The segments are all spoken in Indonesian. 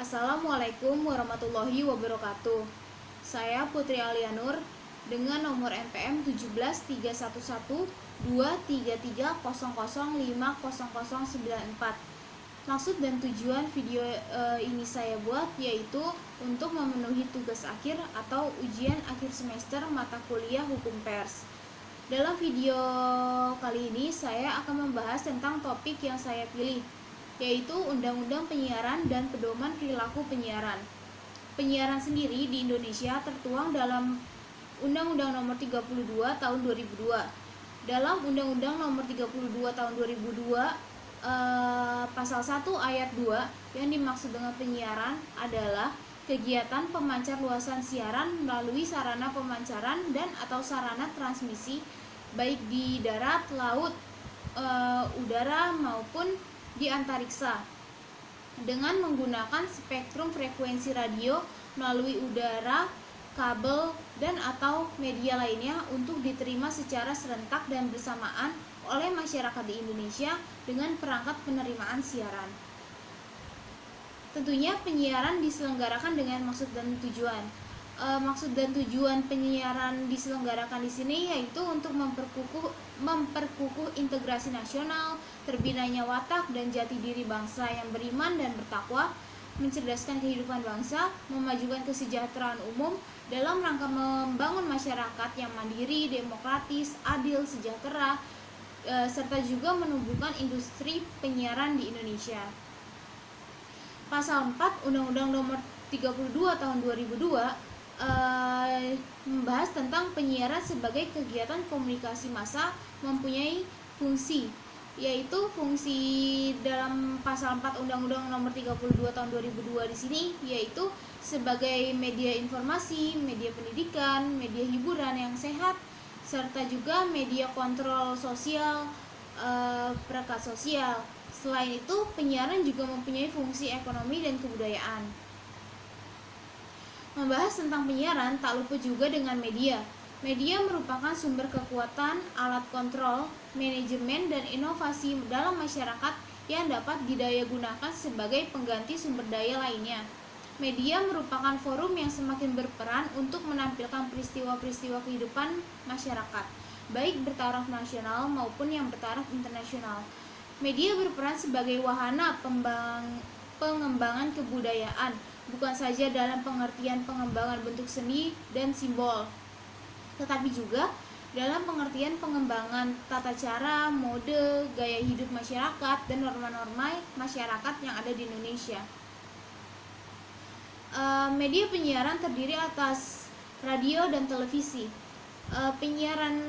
Assalamualaikum warahmatullahi wabarakatuh. Saya Putri Alianur dengan nomor NPM 173112330050094. Maksud dan tujuan video ini saya buat yaitu untuk memenuhi tugas akhir atau ujian akhir semester mata kuliah Hukum Pers. Dalam video kali ini saya akan membahas tentang topik yang saya pilih, yaitu Undang-Undang Penyiaran dan Pedoman Perilaku Penyiaran. Penyiaran sendiri di Indonesia tertuang dalam Undang-Undang Nomor 32 Tahun 2002. Dalam Undang-Undang Nomor 32 Tahun 2002, Pasal 1 Ayat 2 yang dimaksud dengan penyiaran adalah kegiatan pemancar luasan siaran melalui sarana pemancaran dan atau sarana transmisi baik di darat, laut, udara maupun di antariksa dengan menggunakan spektrum frekuensi radio melalui udara, kabel, dan atau media lainnya untuk diterima secara serentak dan bersamaan oleh masyarakat di Indonesia dengan perangkat penerimaan siaran. Tentunya penyiaran diselenggarakan dengan maksud dan tujuan. Maksud dan tujuan penyiaran diselenggarakan di sini yaitu untuk memperkukuh integrasi nasional, terbinanya watak dan jati diri bangsa yang beriman dan bertakwa, mencerdaskan kehidupan bangsa, memajukan kesejahteraan umum dalam rangka membangun masyarakat yang mandiri, demokratis, adil, sejahtera, serta juga menumbuhkan industri penyiaran di Indonesia. Pasal 4 Undang-Undang Nomor 32 Tahun 2002 membahas tentang penyiaran sebagai kegiatan komunikasi massa mempunyai fungsi, yaitu fungsi dalam pasal 4 Undang-Undang Nomor 32 Tahun 2002 di sini yaitu sebagai media informasi, media pendidikan, media hiburan yang sehat, serta juga media kontrol sosial, perekat sosial. Selain itu, penyiaran juga mempunyai fungsi ekonomi dan kebudayaan. Membahas tentang penyiaran tak luput juga dengan media. Media merupakan sumber kekuatan, alat kontrol, manajemen, dan inovasi dalam masyarakat yang dapat didayagunakan sebagai pengganti sumber daya lainnya. Media merupakan forum yang semakin berperan untuk menampilkan peristiwa-peristiwa kehidupan masyarakat, baik bertaraf nasional maupun yang bertaraf internasional. Media berperan sebagai wahana pengembangan kebudayaan, bukan saja dalam pengertian pengembangan bentuk seni dan simbol, tetapi juga dalam pengertian pengembangan tata cara, mode, gaya hidup masyarakat, dan norma-norma masyarakat yang ada di Indonesia. Media penyiaran terdiri atas radio dan televisi. Penyiaran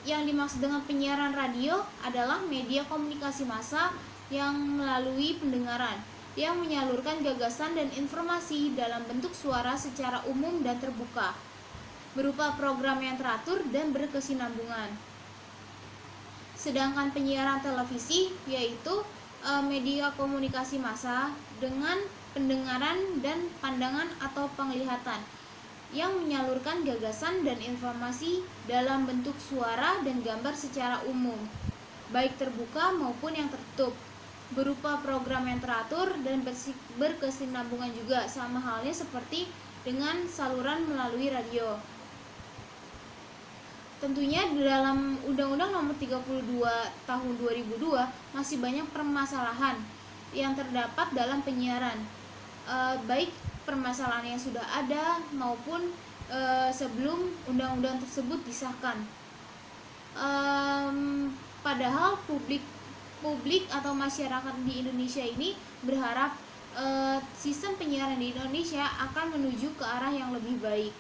yang dimaksud dengan penyiaran radio adalah media komunikasi massa yang melalui pendengaran, yang menyalurkan gagasan dan informasi dalam bentuk suara secara umum dan terbuka, berupa program yang teratur dan berkesinambungan. Sedangkan penyiaran televisi yaitu media komunikasi massa dengan pendengaran dan pandangan atau penglihatan, yang menyalurkan gagasan dan informasi dalam bentuk suara dan gambar secara umum, baik terbuka maupun yang tertutup, berupa program yang teratur dan berkesinambungan juga, sama halnya seperti dengan saluran melalui radio. Tentunya di dalam Undang-Undang Nomor 32 Tahun 2002 masih banyak permasalahan yang terdapat dalam penyiaran, baik permasalahan yang sudah ada maupun sebelum undang-undang tersebut disahkan. Padahal publik atau masyarakat di Indonesia ini berharap sistem penyiaran di Indonesia akan menuju ke arah yang lebih baik.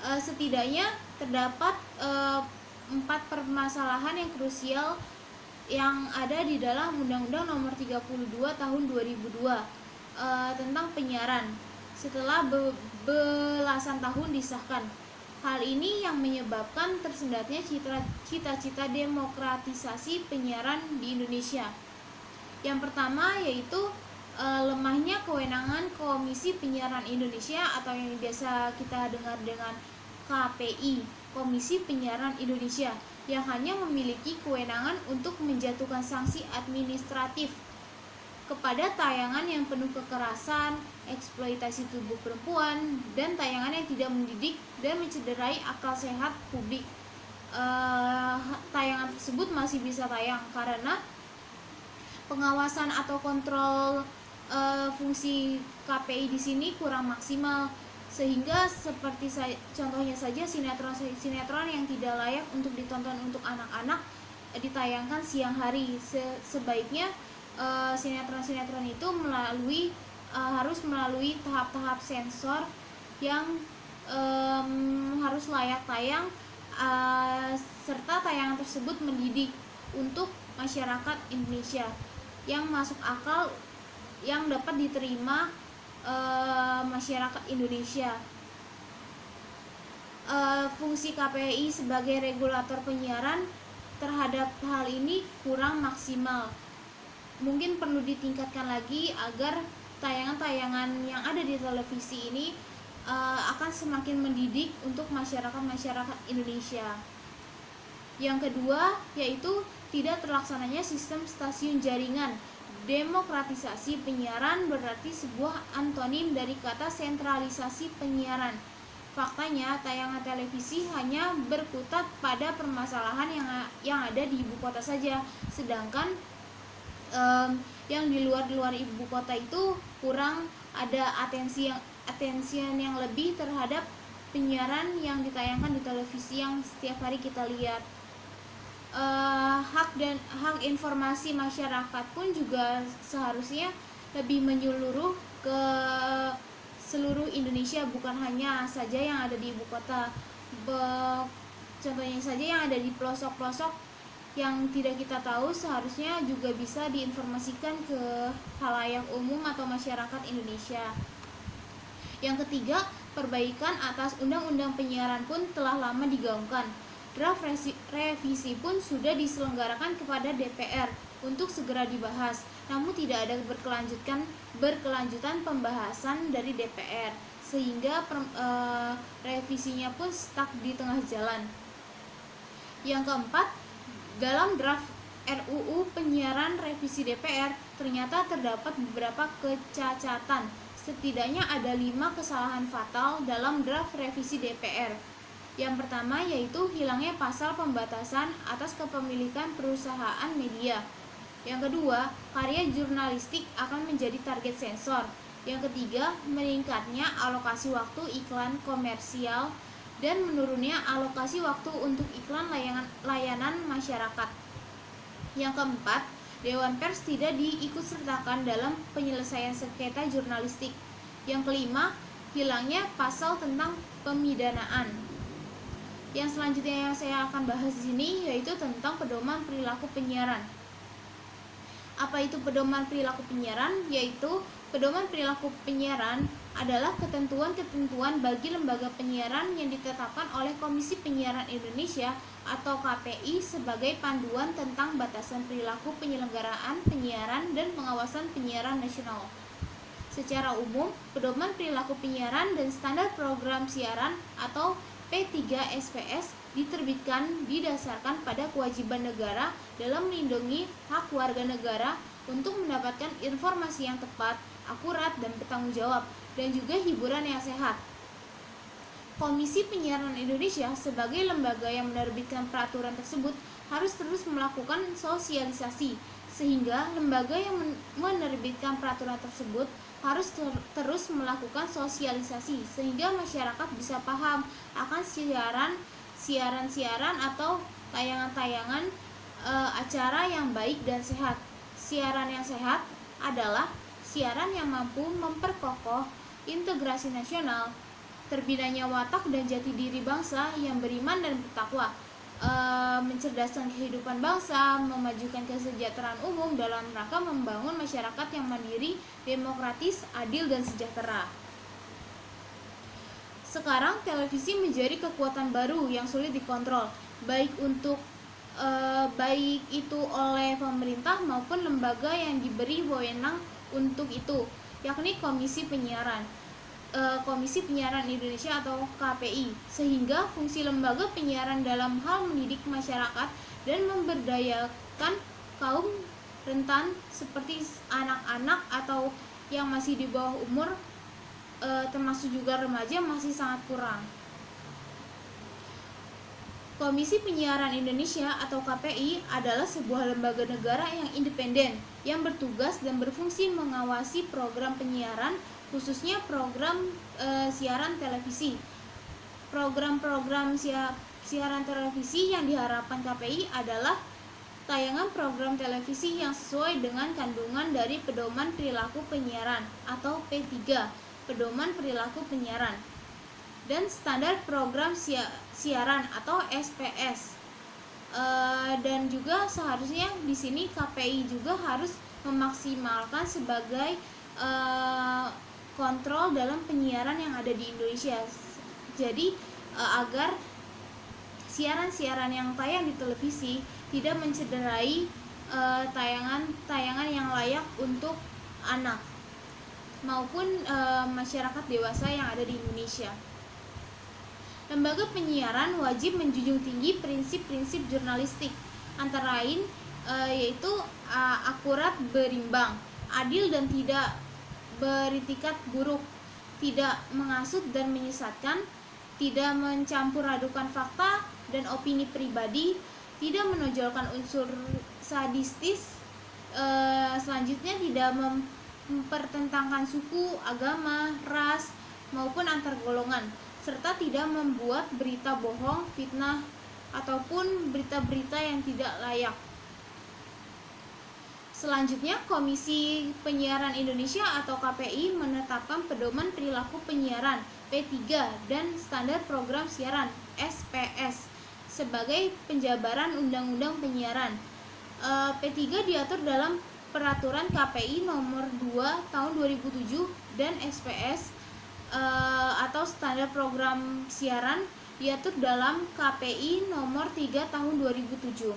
Setidaknya terdapat 4 permasalahan yang krusial yang ada di dalam Undang-Undang Nomor 32 Tahun 2002 tentang penyiaran setelah belasan tahun disahkan. Hal ini yang menyebabkan tersendatnya cita-cita demokratisasi penyiaran di Indonesia. Yang pertama yaitu lemahnya kewenangan Komisi Penyiaran Indonesia atau yang biasa kita dengar dengan KPI, Komisi Penyiaran Indonesia, yang hanya memiliki kewenangan untuk menjatuhkan sanksi administratif kepada tayangan yang penuh kekerasan, eksploitasi tubuh perempuan, dan tayangan yang tidak mendidik dan mencederai akal sehat publik. Tayangan tersebut masih bisa tayang karena pengawasan atau kontrol fungsi KPI di sini kurang maksimal, sehingga seperti contohnya saja sinetron yang tidak layak untuk ditonton untuk anak-anak ditayangkan siang hari. Sebaiknya sinetron itu harus melalui tahap-tahap sensor yang harus layak tayang, serta tayangan tersebut mendidik untuk masyarakat Indonesia yang masuk akal, yang dapat diterima masyarakat Indonesia. Fungsi KPI sebagai regulator penyiaran terhadap hal ini kurang maksimal. Mungkin perlu ditingkatkan lagi agar tayangan-tayangan yang ada di televisi ini akan semakin mendidik untuk masyarakat Indonesia. Yang kedua yaitu tidak terlaksananya sistem stasiun jaringan. Demokratisasi penyiaran berarti sebuah antonim dari kata sentralisasi penyiaran. Faktanya, tayangan televisi hanya berkutat pada permasalahan yang ada di ibu kota saja, sedangkan yang di luar ibu kota itu kurang ada attention yang lebih terhadap penyiaran yang ditayangkan di televisi yang setiap hari kita lihat. Hak informasi masyarakat pun juga seharusnya lebih menyeluruh ke seluruh Indonesia, bukan hanya saja yang ada di ibu kota. Contohnya saja yang ada di pelosok-pelosok yang tidak kita tahu seharusnya juga bisa diinformasikan ke khalayak umum atau masyarakat Indonesia. Yang ketiga, perbaikan atas undang-undang penyiaran pun telah lama digaungkan. Draft revisi pun sudah diselenggarakan kepada DPR untuk segera dibahas, namun tidak ada berkelanjutan pembahasan dari DPR, sehingga revisinya pun stuck di tengah jalan. Yang keempat, dalam draft RUU penyiaran revisi DPR ternyata terdapat beberapa kecacatan. Setidaknya ada 5 kesalahan fatal dalam draft revisi DPR. Yang pertama yaitu hilangnya pasal pembatasan atas kepemilikan perusahaan media. Yang kedua, karya jurnalistik akan menjadi target sensor. Yang ketiga, meningkatnya alokasi waktu iklan komersial dan menurunnya alokasi waktu untuk iklan layanan masyarakat. Yang keempat, Dewan Pers tidak diikutsertakan dalam penyelesaian sengketa jurnalistik. Yang kelima, hilangnya pasal tentang pemidanaan. Yang selanjutnya yang saya akan bahas di sini yaitu tentang pedoman perilaku penyiaran. Apa itu pedoman perilaku penyiaran? Yaitu pedoman perilaku penyiaran adalah ketentuan-ketentuan bagi lembaga penyiaran yang ditetapkan oleh Komisi Penyiaran Indonesia atau KPI sebagai panduan tentang batasan perilaku penyelenggaraan penyiaran dan pengawasan penyiaran nasional. Secara umum, pedoman perilaku penyiaran dan standar program siaran atau P3SPS diterbitkan didasarkan pada kewajiban negara dalam melindungi hak warga negara untuk mendapatkan informasi yang tepat, akurat, dan bertanggung jawab, dan juga hiburan yang sehat. Komisi Penyiaran Indonesia sebagai lembaga yang menerbitkan peraturan tersebut harus terus melakukan sosialisasi, sehingga lembaga yang menerbitkan peraturan tersebut harus terus melakukan sosialisasi sehingga masyarakat bisa paham akan siaran atau tayangan-tayangan acara yang baik dan sehat. Siaran yang sehat adalah siaran yang mampu memperkokoh integrasi nasional, terbinanya watak dan jati diri bangsa yang beriman dan bertakwa, mencerdaskan kehidupan bangsa, memajukan kesejahteraan umum dalam rangka membangun masyarakat yang mandiri, demokratis, adil, dan sejahtera. Sekarang televisi menjadi kekuatan baru yang sulit dikontrol, baik itu oleh pemerintah maupun lembaga yang diberi wewenang untuk itu, yakni Komisi Penyiaran Indonesia atau KPI, sehingga fungsi lembaga penyiaran dalam hal mendidik masyarakat dan memberdayakan kaum rentan seperti anak-anak atau yang masih di bawah umur, termasuk juga remaja, masih sangat kurang. Komisi Penyiaran Indonesia atau KPI adalah sebuah lembaga negara yang independen yang bertugas dan berfungsi mengawasi program penyiaran, khususnya program siaran televisi. Program-program siaran televisi yang diharapkan KPI adalah tayangan program televisi yang sesuai dengan kandungan dari Pedoman Perilaku Penyiaran atau P3, Pedoman Perilaku Penyiaran, dan standar program siaran atau SPS. Dan juga seharusnya di sini KPI juga harus memaksimalkan sebagai kontrol dalam penyiaran yang ada di Indonesia. Jadi agar siaran-siaran yang tayang di televisi tidak mencederai tayangan-tayangan yang layak untuk anak maupun masyarakat dewasa yang ada di Indonesia. Lembaga penyiaran wajib menjunjung tinggi prinsip-prinsip jurnalistik, antara lain yaitu akurat, berimbang, adil dan tidak beritikat buruk, tidak menghasut dan menyesatkan, tidak mencampur adukan fakta dan opini pribadi, tidak menonjolkan unsur sadistis, selanjutnya tidak mempertentangkan suku, agama, ras maupun antar golongan, serta tidak membuat berita bohong, fitnah, ataupun berita-berita yang tidak layak. Selanjutnya, Komisi Penyiaran Indonesia atau KPI menetapkan Pedoman Perilaku Penyiaran P3 dan Standar Program Siaran SPS sebagai penjabaran Undang-Undang Penyiaran. P3 diatur dalam Peraturan KPI Nomor 2 Tahun 2007 dan SPS atau Standar Program Siaran diatur dalam KPI Nomor 3 Tahun 2007.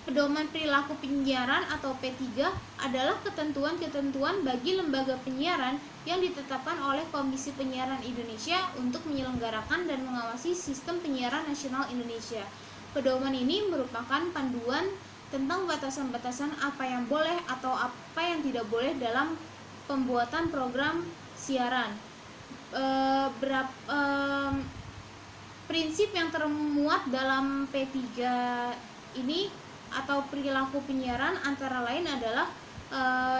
Pedoman Perilaku Penyiaran atau P3 adalah ketentuan-ketentuan bagi lembaga penyiaran yang ditetapkan oleh Komisi Penyiaran Indonesia untuk menyelenggarakan dan mengawasi sistem penyiaran nasional Indonesia. Pedoman ini merupakan panduan tentang batasan-batasan apa yang boleh atau apa yang tidak boleh dalam pembuatan program siaran. Prinsip yang termuat dalam P3 ini atau perilaku penyiaran antara lain adalah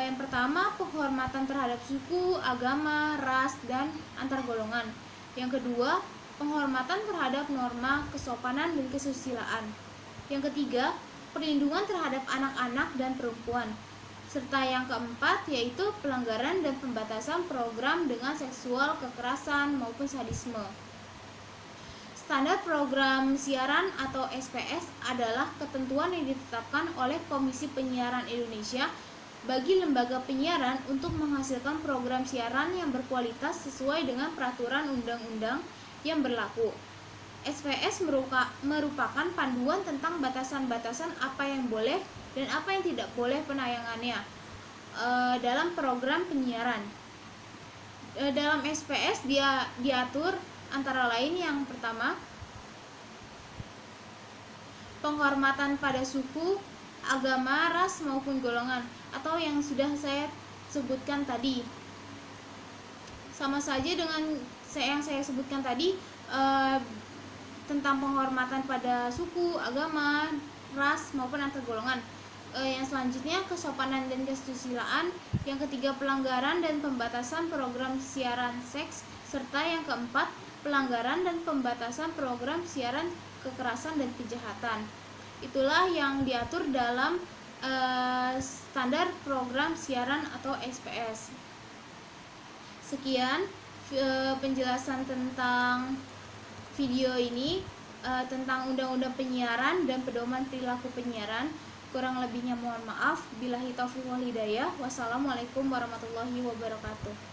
yang pertama, penghormatan terhadap suku, agama, ras, dan antar golongan. Yang kedua, penghormatan terhadap norma kesopanan dan kesusilaan. Yang ketiga, perlindungan terhadap anak-anak dan perempuan. Serta yang keempat, yaitu pelanggaran dan pembatasan program dengan seksual, kekerasan, maupun sadisme. Standar Program Siaran atau SPS adalah ketentuan yang ditetapkan oleh Komisi Penyiaran Indonesia bagi lembaga penyiaran untuk menghasilkan program siaran yang berkualitas sesuai dengan peraturan undang-undang yang berlaku. SPS merupakan panduan tentang batasan-batasan apa yang boleh dan apa yang tidak boleh penayangannya dalam program penyiaran. Dalam SPS dia diatur antara lain yang pertama, penghormatan pada suku, agama, ras maupun golongan, atau yang sudah saya sebutkan tadi. Sama saja dengan yang saya sebutkan tadi tentang penghormatan pada suku, agama, ras maupun antar golongan. Yang selanjutnya kesopanan dan kesusilaan. Yang ketiga, pelanggaran dan pembatasan program siaran seks. Serta yang keempat, pelanggaran dan pembatasan program siaran kekerasan dan kejahatan. Itulah yang diatur dalam standar program siaran atau SPS. Sekian penjelasan tentang video ini tentang Undang-Undang Penyiaran dan Pedoman Perilaku Penyiaran. Kurang lebihnya mohon maaf. Billahi taufiq wal hidayah. Wassalamualaikum warahmatullahi wabarakatuh.